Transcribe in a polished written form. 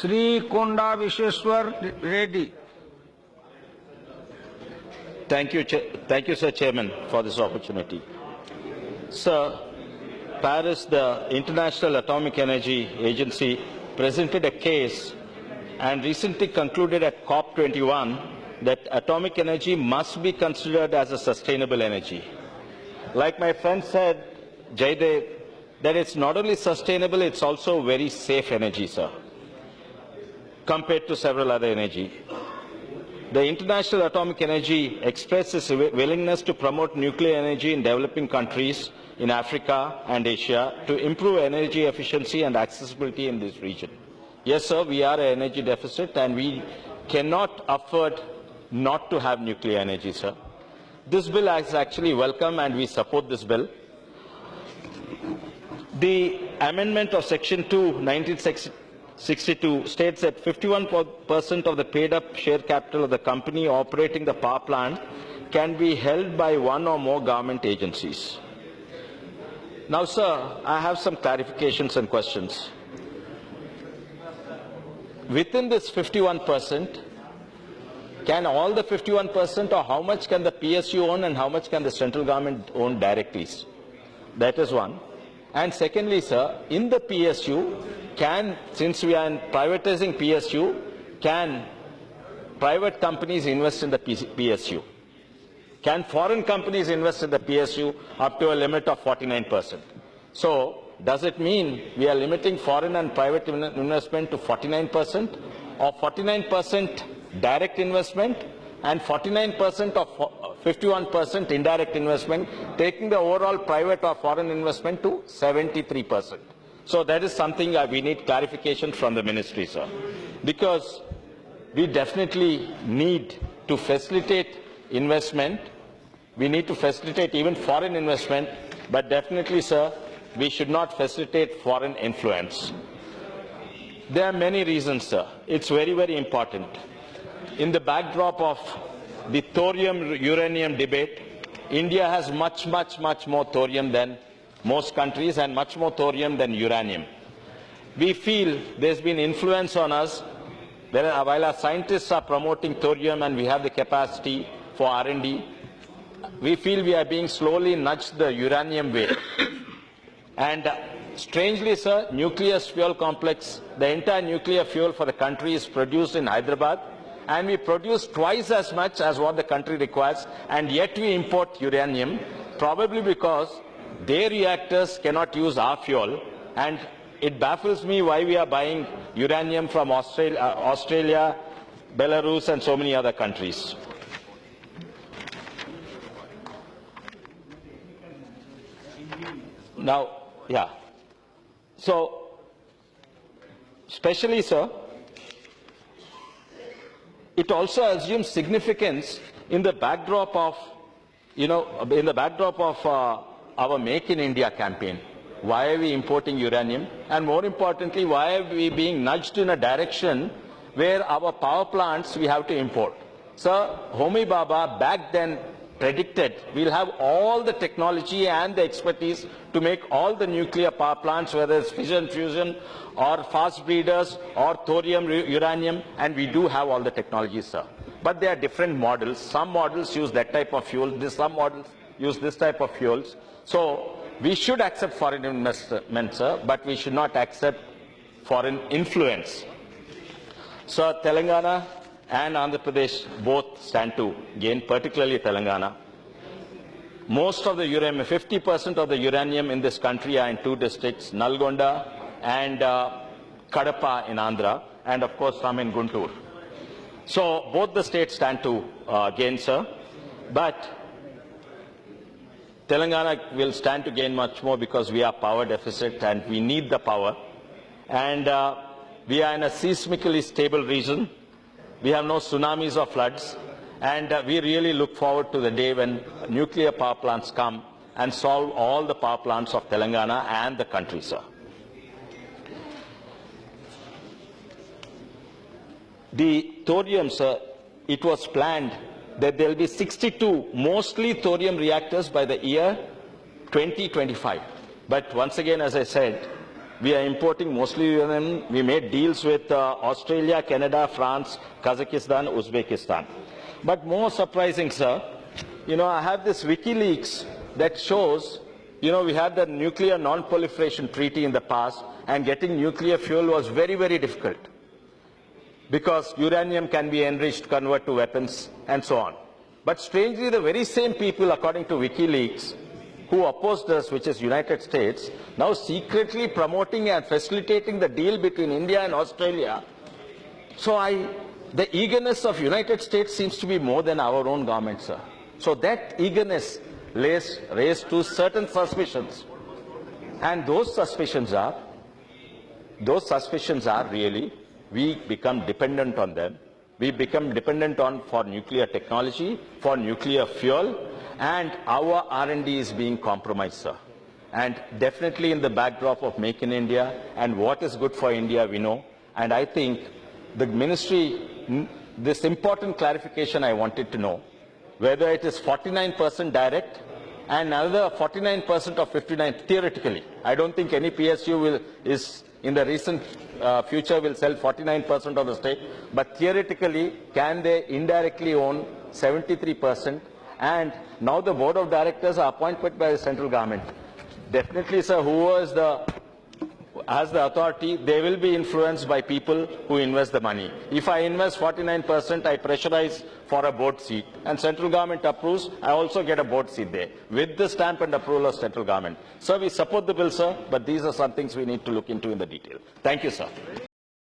Sri Konda Vishweshwar Reddy. Thank you, Sir Chairman, for this opportunity. Sir, Paris, the International Atomic Energy Agency, presented a case and recently concluded at COP21 that atomic energy must be considered as a sustainable energy. Like my friend said, Jaidev, that it's not only sustainable, it's also very safe energy, sir, compared to several other energy. The International Atomic Energy expressed its willingness to promote nuclear energy in developing countries in Africa and Asia to improve energy efficiency and accessibility in this region. Yes, sir, we are an energy deficit and we cannot afford not to have nuclear energy, sir. This bill is actually welcome and we support this bill. The amendment of Section 2, 1962 states that 51% of the paid-up share capital of the company operating the power plant can be held by one or more government agencies. Now, sir, I have some clarifications and questions. Within this 51%, can all the 51% or how much can the PSU own and how much can the central government own directly? That is one. And secondly, sir, in the PSU, since we are privatizing PSU, can private companies invest in the PSU? Can foreign companies invest in the PSU up to a limit of 49%? So, does it mean we are limiting foreign and private investment to 49%, or 49% direct investment and 49% of 51% indirect investment, taking the overall private or foreign investment to 73%? So that is something we need clarification from the ministry, sir, because we definitely need to facilitate investment. We need to facilitate even foreign investment, but definitely, sir, we should not facilitate foreign influence. There are many reasons, sir. It's very, very important. In the backdrop of the thorium-uranium debate, India has much more thorium than most countries and much more thorium than uranium. We feel there's been influence on us. While our scientists are promoting thorium and we have the capacity for R&D, we feel we are being slowly nudged the uranium way. And strangely, sir, nuclear fuel complex, the entire nuclear fuel for the country is produced in Hyderabad, and we produce twice as much as what the country requires, and yet we import uranium, probably because their reactors cannot use our fuel, and it baffles me why we are buying uranium from Australia, Belarus, and so many other countries. Now, yeah. So, especially, sir, it also assumes significance in the backdrop of, our Make in India campaign. Why are we importing uranium? And more importantly, why are we being nudged in a direction where our power plants we have to import? Sir, Homi Baba back then predicted we'll have all the technology and the expertise to make all the nuclear power plants, whether it's fission, fusion, or fast breeders, or thorium, uranium, and we do have all the technologies, sir. But there are different models. Some models use that type of fuel, some models use this type of fuels. So we should accept foreign investment, sir, but we should not accept foreign influence. So Telangana and Andhra Pradesh both stand to gain, particularly Telangana. Most of the uranium, 50% of the uranium in this country are in two districts, Nalgonda and Kadapa in Andhra, and of course some in Guntur. So both the states stand to gain, sir, but Telangana will stand to gain much more because we are power deficit and we need the power. And we are in a seismically stable region. We have no tsunamis or floods, and we really look forward to the day when nuclear power plants come and solve all the power plants of Telangana and the country, sir. The thorium, sir, it was planned that there will be 62 mostly thorium reactors by the year 2025. But once again, as I said, We are importing mostly uranium. We made deals with Australia, Canada, France, Kazakhstan, Uzbekistan. But more surprising, sir, I have this WikiLeaks that shows, we had the nuclear non-proliferation treaty in the past, and getting nuclear fuel was very, very difficult because uranium can be enriched, converted to weapons, and so on. But strangely, the very same people, according to WikiLeaks, who opposed us, which is United States, now secretly promoting and facilitating the deal between India and Australia. So the eagerness of United States seems to be more than our own government, sir. So that eagerness raised to certain suspicions. And those suspicions are really, we become dependent on them. We become dependent for nuclear technology, for nuclear fuel, and our R&D is being compromised, sir. And definitely in the backdrop of Make in India and what is good for India, we know. And I think the ministry, this important clarification I wanted to know, whether it is 49% direct and another 49% of 59 theoretically. I don't think any PSU is in the recent future will sell 49% of the stake, but theoretically, can they indirectly own 73%? And now the board of directors are appointed by the central government. Definitely, sir, has the authority, they will be influenced by people who invest the money. If I invest 49%, I pressurize for a board seat, and central government approves, I also get a board seat there, with the stamp and approval of central government. Sir, we support the bill, sir, but these are some things we need to look into in the detail. Thank you, sir.